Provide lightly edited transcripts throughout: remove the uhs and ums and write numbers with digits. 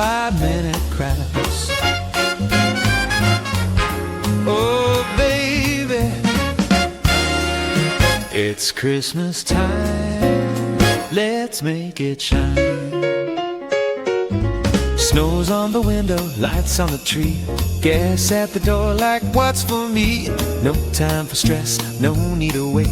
5-minute crafts. Oh baby, it's Christmas time, let's make it shine. Snow's on the window, lights on the tree, guests at the door like what's for me. No time for stress, no need to wait.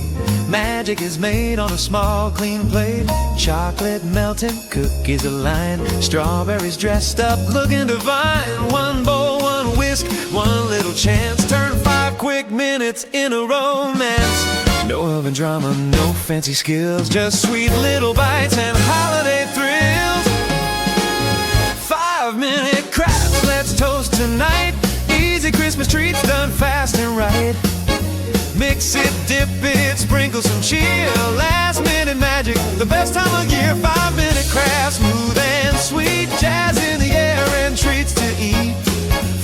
Magic is made on a small clean plate. Chocolate melting, cookies aligned, strawberries dressed up looking divine. One bowl, one whisk, one little chance, turn 5 quick minutes in a romance. No oven drama, no fancy skills, just sweet little bites and holiday thrills. 5-minute crafts, let's toast tonight. Easy Christmas treats done fast and right. Mix it, dip it, sprinkle some cheer. Last minute magic, the best time of year. 5-minute crafts, smooth and sweet. Jazz in the air and treats to eat.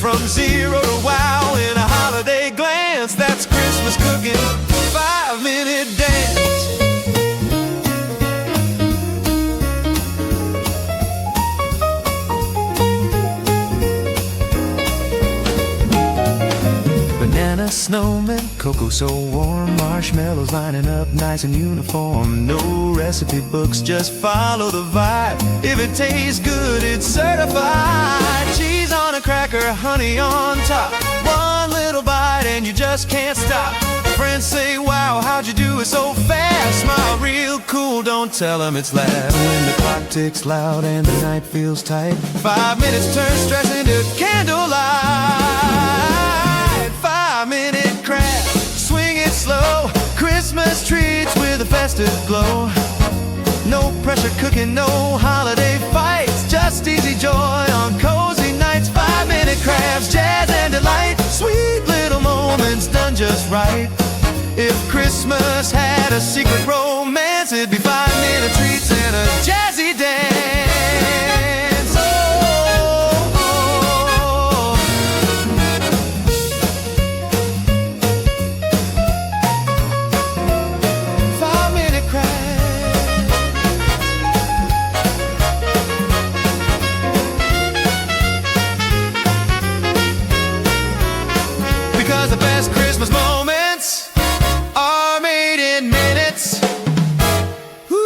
From zero to wow in a holiday glance. That's Christmas cooking, 5-minute dance. Banana snowman, cocoa so warm, marshmallows lining up nice and uniform. No recipe books, just follow the vibe. If it tastes good, it's certified. Cheese on a cracker, honey on top. One little bite and you just can't stop. Friends say, wow, how'd you do it so fast? Smile real cool, don't tell them it's loud. When the clock ticks loud and the night feels tight, 5 minutes turn stress into candlelight. 5-minute craft, swing it slow. Christmas treats with a festive glow. No pressure cooking, no holiday fights, just easy joy on cozy nights. 5-minute crafts, jazz and delight, sweet little moments done just right. If Christmas had a secret romance, it'd be 5-minute treats and a jazzy dance. Because the best Christmas moments are made in minutes. Ooh.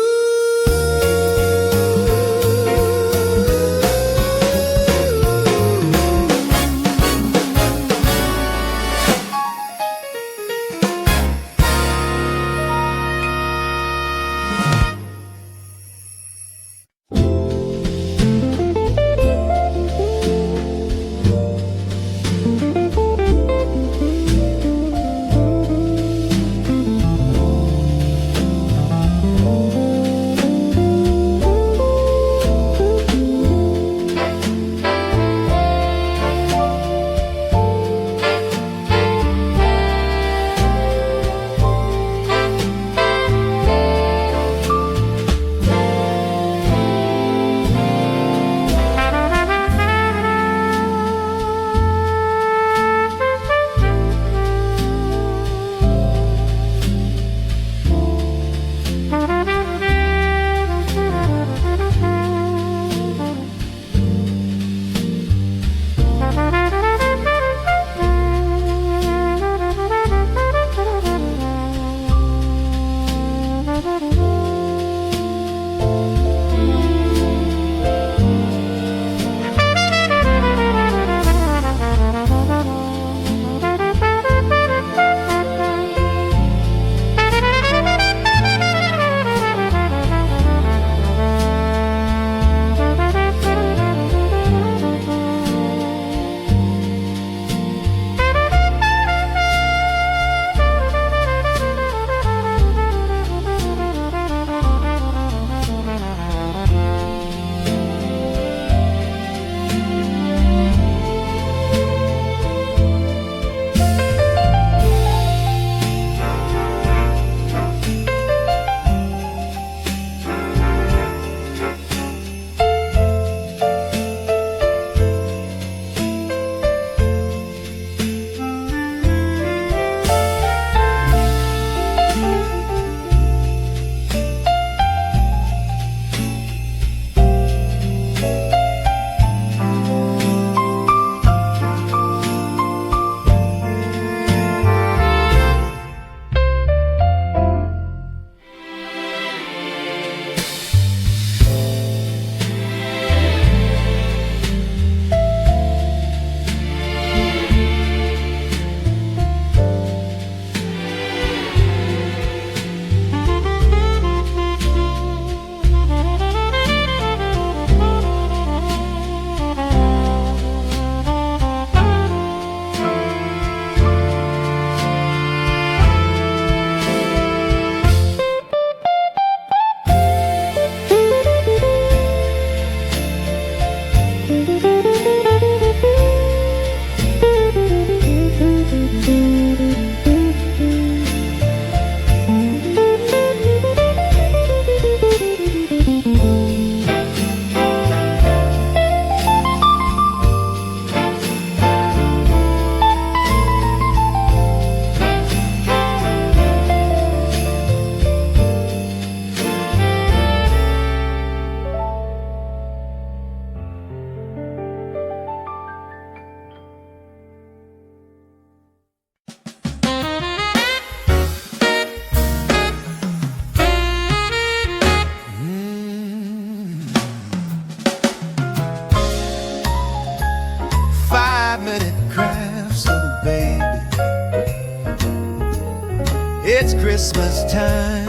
it's Christmas time.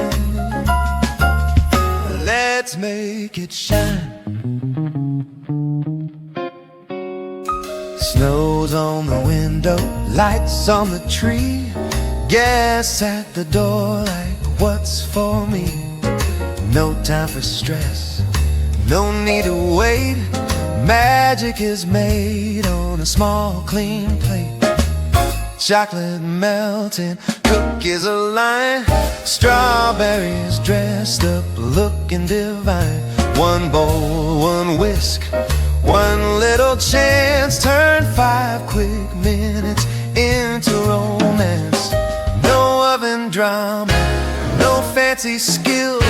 Let's make it shine. Snow's on the window, lights on the tree, gas at the door like what's for me. No time for stress, no need to wait. Magic is made on a small clean plate. Chocolate melting, cookies a line, strawberries dressed up looking divine. One bowl, one whisk, one little chance, turn 5 quick minutes into romance. No oven drama, no fancy skills,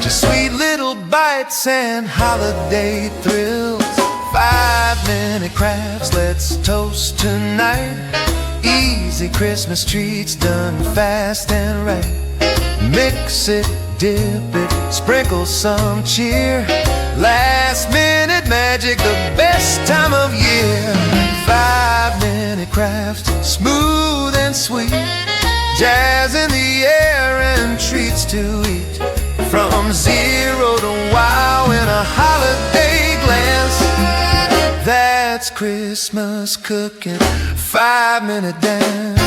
just sweet little bites and holiday thrills. 5-minute crafts, let's toast tonight. Easy Christmas treats done fast and right. Mix it, dip it, sprinkle some cheer. Last minute magic, the best time of year. 5-minute crafts, smooth and sweet, jazz in the air and treats to eat. From 0 to wow in a holiday glance. That's Christmas cooking, 5-minute dance.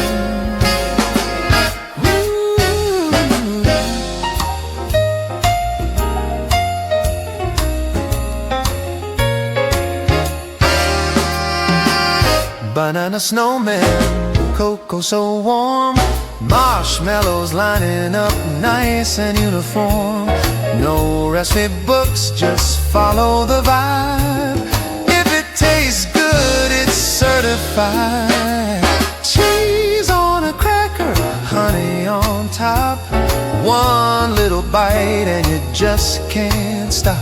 Banana snowman, cocoa so warm, marshmallows lining up nice and uniform. No recipe books, just follow the vibe. If it tastes good, it's certified. Cheese on a cracker, honey on top. One little bite and you just can't stop.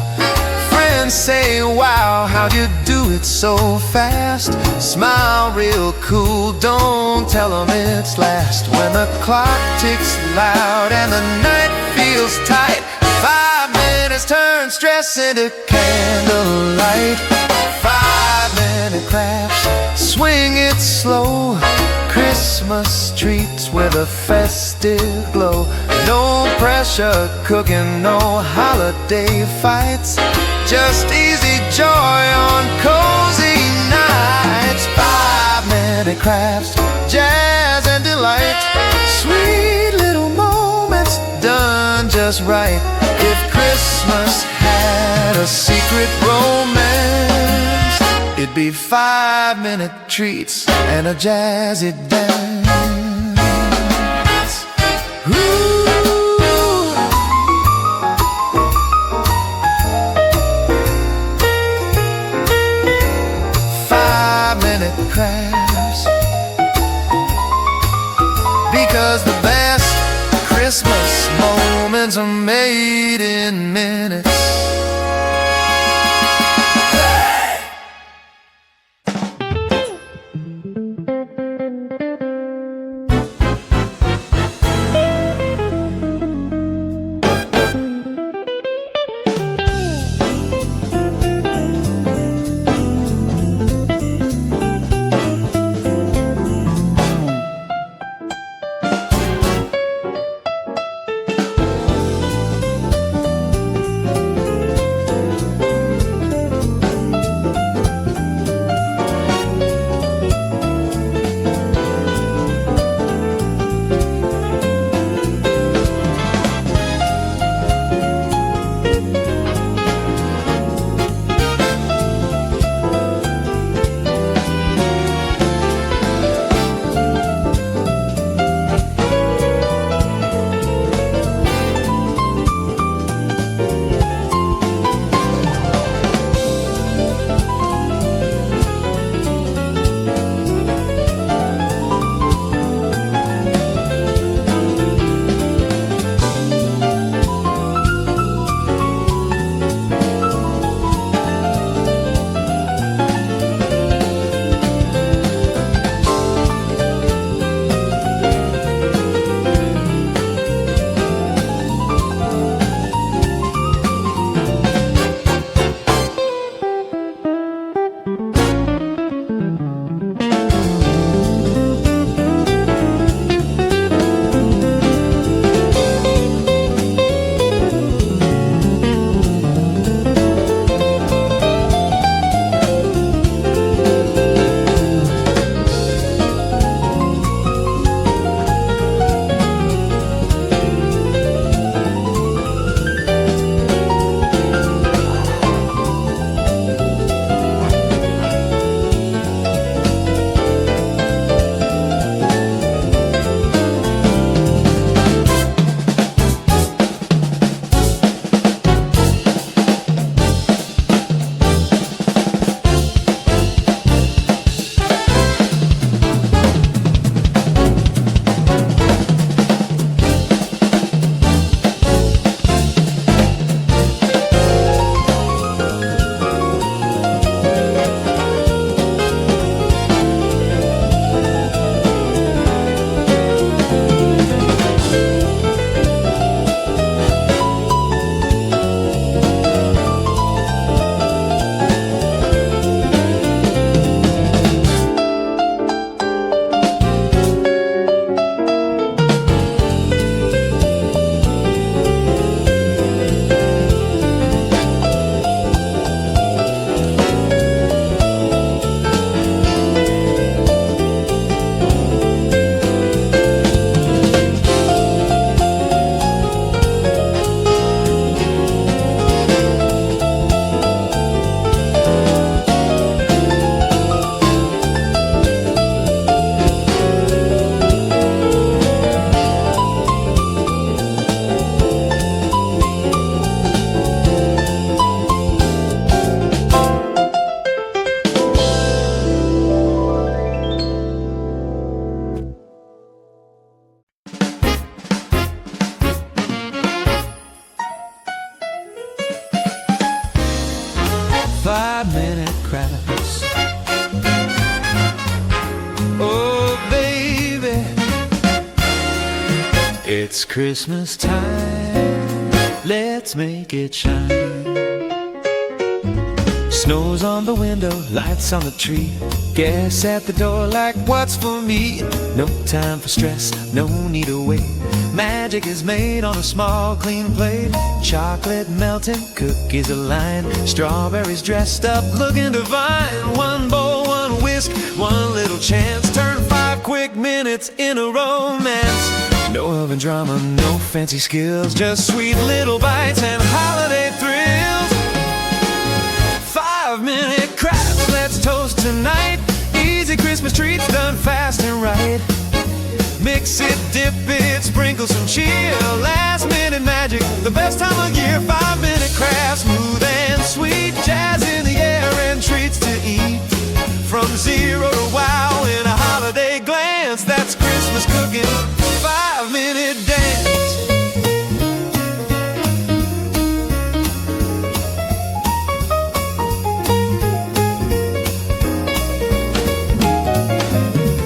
Friends say, wow, how'd you do it so fast? Smile real cool, don't tell them it's last. When the clock ticks loud and the night feels tight, 5 minutes turn stress into candlelight. 5-minute crafts, swing it slow. Christmas treats with a festive glow. No pressure cooking, no holiday fights, just easy joy on cozy nights. 5-minute crafts, jazz and delight, sweet little moments done just right. If Christmas had a secret romance, it'd be 5-minute treats and a jazzy dance. Ooh. 5-minute crafts, because the best Christmas moments are made in minutes. crafts. Oh, baby, it's Christmas time. Let's make it shine. Snow's on the window, lights on the tree. Guests at the door like, what's for me? No time for stress, no need to wait. Magic is made on a small, clean plate. Chocolate melting, cookies aligned. Strawberries dressed up, looking divine. One bowl, one whisk, one little chance. Turn 5 quick minutes in a romance. No oven drama, no fancy skills. Just sweet little bites and holiday thrills. 5-minute crafts, let's toast tonight. Easy Christmas treats done fast and right. Mix it, dip it, sprinkle some cheer. Last minute magic, the best time of year. 5-minute crafts, smooth and sweet. Jazz in the air and treats to eat. From zero to wow in a holiday glance. That's Christmas cooking, 5-minute dance.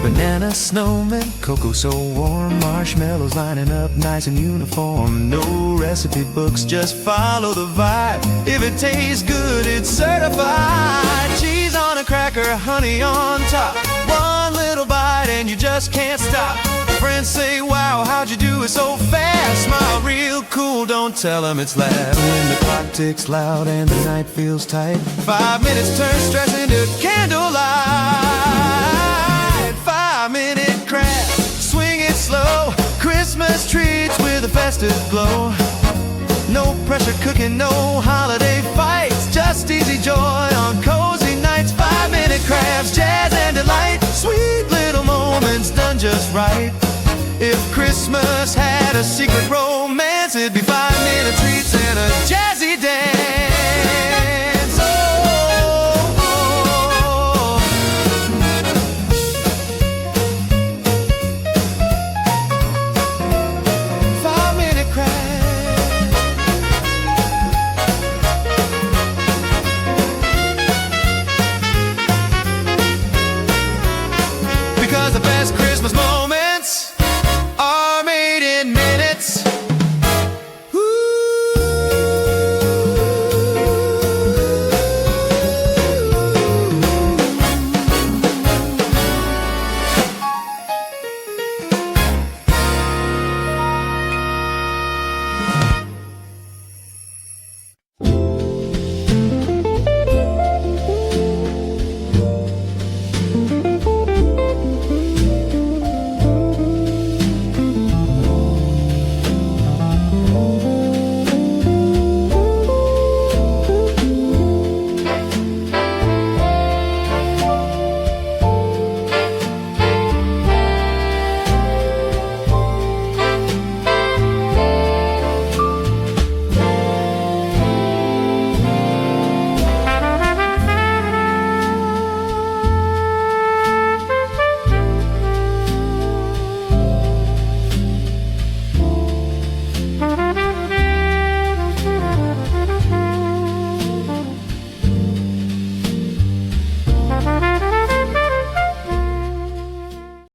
Banana snowman, cocoa so warm. Marshmallows lining up nice and uniform. No recipe books, just follow the vibe. If it tastes good, it's certified. Cheese on a cracker, honey on top. One little bite and you just can't stop. Friends say, wow, how'd you do it so fast? Smile real cool, don't tell them it's last. When the clock ticks loud and the night feels tight, 5 minutes turn stress into candlelight. 5-minute craft, swing it slow. Christmas treats with a festive glow. No pressure cooking, no holiday fights. Just easy joy on cozy nights. 5-minute crafts, jazz and delight. Sweet little moments done just right. If Christmas had a secret romance, it'd be 5-minute treats and a jazzy dance. Oh, oh, oh. 5-minute craft. Because the best Christmas moments are made in minutes.